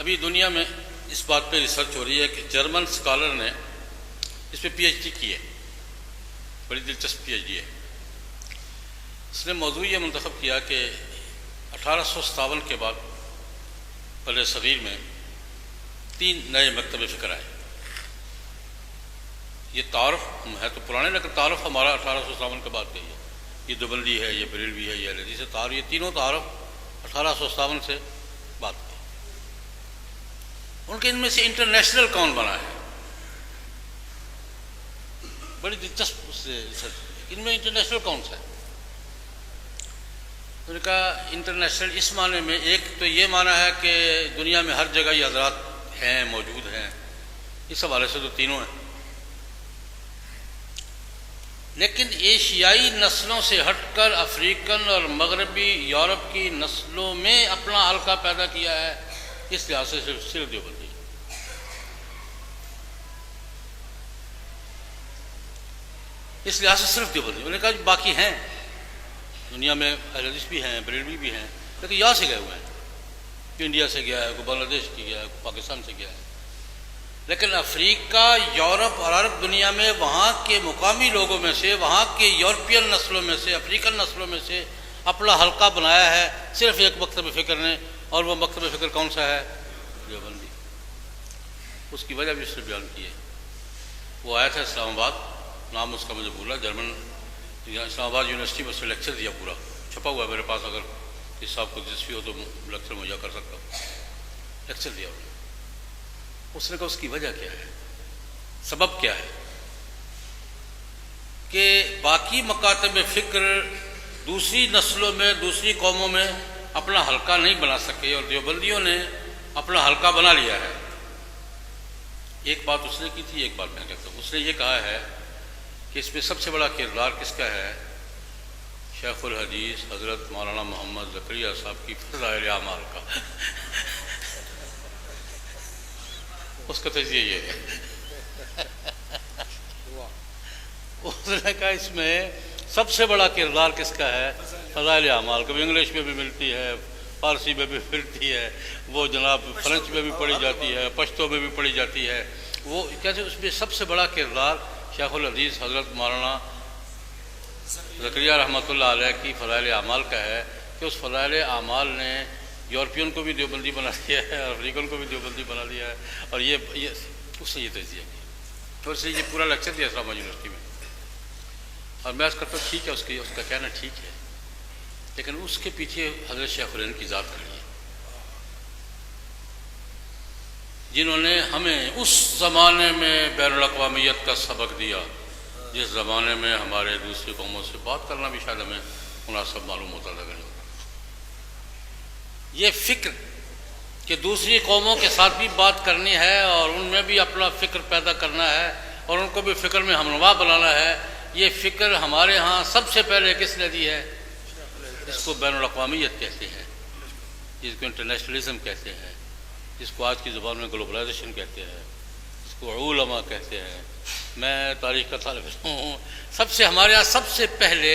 ابھی دنیا میں اس بات پہ ریسرچ ہو رہی ہے کہ جرمن اسکالر نے اس پہ پی ایچ ڈی کی ہے، بڑی دلچسپ پی ایچ ڈی ہے۔ اس نے موضوع یہ منتخب کیا کہ 1857 کے بعد بر صغیر میں 3 نئے مکتب فکر آئے۔ یہ تعارف ہے تو پرانے، لیکن تعارف ہمارا 1857 کے بعد کا ہی ہے۔ یہ دیوبندی ہے، یہ بریلوی ہے، یہ حدیث تعارف، یہ تینوں تعارف 1857 سے بعد کے۔ ان کے ان میں سے انٹرنیشنل کون بنا ہے؟ بڑی دلچسپ اس سے ان میں انٹرنیشنل کون سا ہے؟ ان کا انٹرنیشنل اس معنی میں، ایک تو یہ معنی ہے کہ دنیا میں ہر جگہ یہ حضرات ہیں، موجود ہیں، اس حوالے سے تو تینوں ہیں، لیکن ایشیائی نسلوں سے ہٹ کر افریقن اور مغربی یورپ کی نسلوں میں اپنا حلقہ پیدا کیا ہے، اس لحاظ سے صرف دیوبندی۔ اس لحاظ سے صرف دیوبندی۔ انہوں نے کہا باقی ہیں دنیا میں، اہل حدیث بھی ہیں، بریلوی بھی ہیں، لیکن یہاں سے گئے ہوئے ہیں، کوئی انڈیا سے گیا ہے، کوئی بنگلہ دیش کی گیا ہے، کوئی پاکستان سے گیا ہے، لیکن افریقہ، یورپ اور عرب دنیا میں وہاں کے مقامی لوگوں میں سے، وہاں کے یورپین نسلوں میں سے، افریقن نسلوں میں سے اپنا حلقہ بنایا ہے صرف ایک مکتب فکر نے، اور وہ مکتب فکر کون سا ہے؟ دیوبندی۔ اس کی وجہ بھی اس نے بیان کی ہے۔ وہ آیا تھا اسلام آباد، نام اس کا مجھے بھولا، جرمن، اسلام آباد یونیورسٹی میں اس نے لیکچر دیا، پورا چھپا ہوا ہے میرے پاس، اگر اس صاحب کو دلچسپی ہو تو لیکچر مہیا کر سکتا ہوں۔ لیکچر دیا انہوں نے۔ اس نے کہا اس کی وجہ کیا ہے، سبب کیا ہے کہ باقی مکاتب فکر دوسری نسلوں میں، دوسری قوموں میں اپنا حلقہ نہیں بنا سکے، اور دیوبندیوں نے اپنا حلقہ بنا لیا ہے۔ ایک بات اس نے کی تھی، ایک بات میں کہتا ہوں۔ اس نے یہ کہا ہے کہ اس میں سب سے بڑا کردار کس کا ہے؟ شیخ الحدیث حضرت مولانا محمد زکریا صاحب کی فضائل اعمال کا۔ اس کا تجزیہ یہ ہے۔ اس نے کہا اس میں سب سے بڑا کردار کس کا ہے؟ فضائل اعمال کا۔ انگلش میں بھی ملتی ہے، فارسی میں بھی ملتی ہے، وہ جناب فرنچ میں بھی پڑھی جاتی ہے، پشتو میں بھی پڑھی جاتی ہے۔ وہ کہتے ہیں اس میں سب سے بڑا کردار شیخ الحدیث حضرت مولانا زکریا رحمۃ اللہ علیہ کی فضائل اعمال کا ہے، کہ اس فضائل اعمال نے یورپین کو بھی دیوبندی بنا دیا ہے، اور افریقن کو بھی دیوبندی بنا دیا ہے، اور یہ اس نے یہ تجزیہ کیا، اور اس نے یہ پورا لیکچر دیا اسلام آباد یونیورسٹی میں۔ اور میں اس کرتا ہوں ٹھیک ہے، اس کا کہنا ٹھیک ہے، لیکن اس کے پیچھے حضرت شیخ الہند کی ذات کھڑی ہے، جنہوں نے ہمیں اس زمانے میں بین الاقوامیت کا سبق دیا، جس زمانے میں ہمارے دوسری قوموں سے بات کرنا بھی شاید ہمیں مناسب معلوم ہوتا تھا۔ یہ فکر کہ دوسری قوموں کے ساتھ بھی بات کرنی ہے، اور ان میں بھی اپنا فکر پیدا کرنا ہے، اور ان کو بھی فکر میں ہمنوا بنانا ہے، یہ فکر ہمارے ہاں سب سے پہلے کس نے دی ہے؟ اس کو بین الاقوامیت کہتے ہیں، جس کو انٹرنیشنلزم کہتے ہیں، جس کو آج کی زبان میں گلوبلائزیشن کہتے ہیں، جس کو علماء کہتے ہیں۔ میں تاریخ کا طالب علم ہوں، ہمارے یہاں سب سے پہلے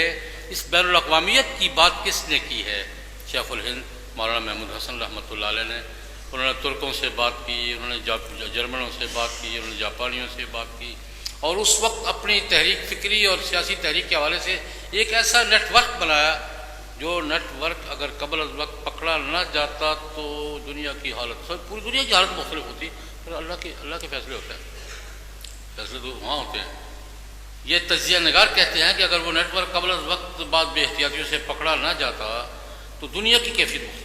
اس بین الاقوامیت کی بات کس نے کی ہے؟ شیخ الہند مولانا محمود حسن رحمۃ اللہ علیہ نے۔ انہوں نے ترکوں سے بات کی، انہوں نے جرمنوں سے بات کی، انہوں نے جاپانیوں سے بات کی، اور اس وقت اپنی تحریک فکری اور سیاسی تحریک کے حوالے سے ایک ایسا نیٹ ورک بنایا، جو نیٹ ورک اگر قبل از وقت پکڑا نہ جاتا تو دنیا کی حالت، پوری دنیا کی حالت مختلف ہوتی، پر اللہ کے فیصلے ہوتے ہیں، فیصلے تو وہاں ہوتے ہیں۔ یہ تجزیہ نگار کہتے ہیں کہ اگر وہ نیٹ ورک قبل از وقت بعد بے احتیاطیوں سے پکڑا نہ جاتا تو دنیا کی کیفیت مختلف